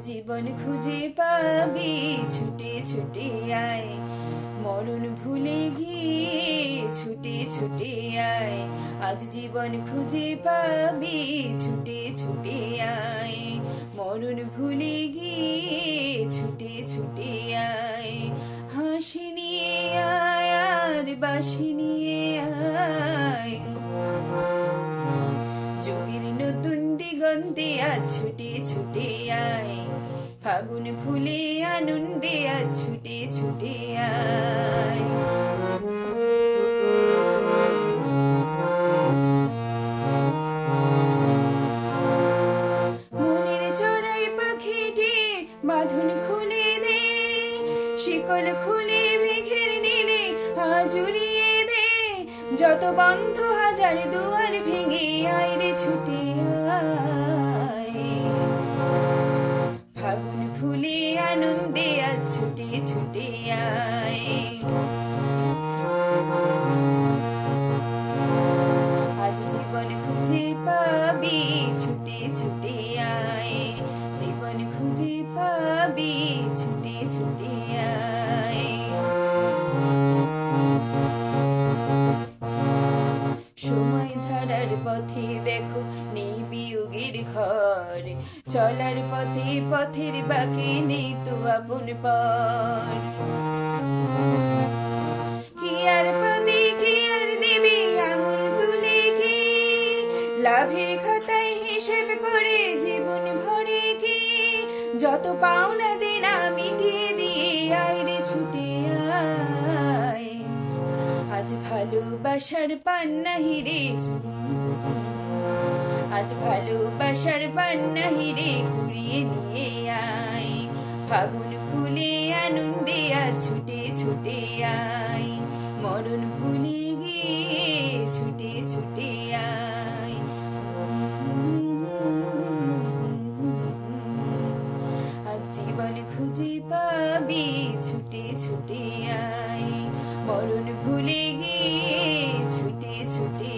জীবন খুঁজে পাবি ছুটে ছুটে আয়, মরণ ভুলে গিয়ে ছুটে ছুটে আয়। আজ জীবন খুঁজে পাবি ছুটে ছুটে আয়, মরণ ভুলে গিয়ে ছুটে ছুটে আয়। হাসি নিয়ে আয় আর বাঁশি নিয়ে আয়, যুগের নতুন দিগন্তে আজ ছুটে ছুটে আয়। ফাগুন ফুলে আনন্দে আজ ছুটে ছুটে আয়। মনের চড়াই পাখিটি বাঁধন খুলে দে, শিকল খুলে মেঘের নীলে আজ উড়িয়ে দে। যত বন্ধ হাজার দুয়ার ভেঙে আয় রে ছুটে আয়। ফাগুন ফুলে আনন্দে আজ ছুটে ছুটে আয়। আজ জীবন খুঁজে পাবি ছুটে ছুটে আয়, জীবন খুঁজে পাবি ছুটে ছুটে আয়। সময় ধারার পথে দেখো নেই বিয়োগের ঘর, চলার পথে পথের বাকি নেই তো আপন পর। কি আর পাবি কি আর দিবি আঙুল তুলে কি, লাভের খাতায় হিসেব করে জীবন ভরে কি। যত পাওনা দেনা মিটিয়ে দিয়ে আয় রে ছুটে আয়। আজ ভালোবাসার পান্না হিরে, আজ ভালোবাসার পান্না হিরে কুড়িয়ে নিয়ে আয়। ফাগুন ফুলে আনন্দে আজ ছুটে ছুটে আয়, মরণ ভুলে গিয়ে ছুটে ছুটে আয়। আজ জীবন খুঁজে পাবি ছুটে ছুটে আয়, মরণ ভুলে গিয়ে ছুটে ছুটে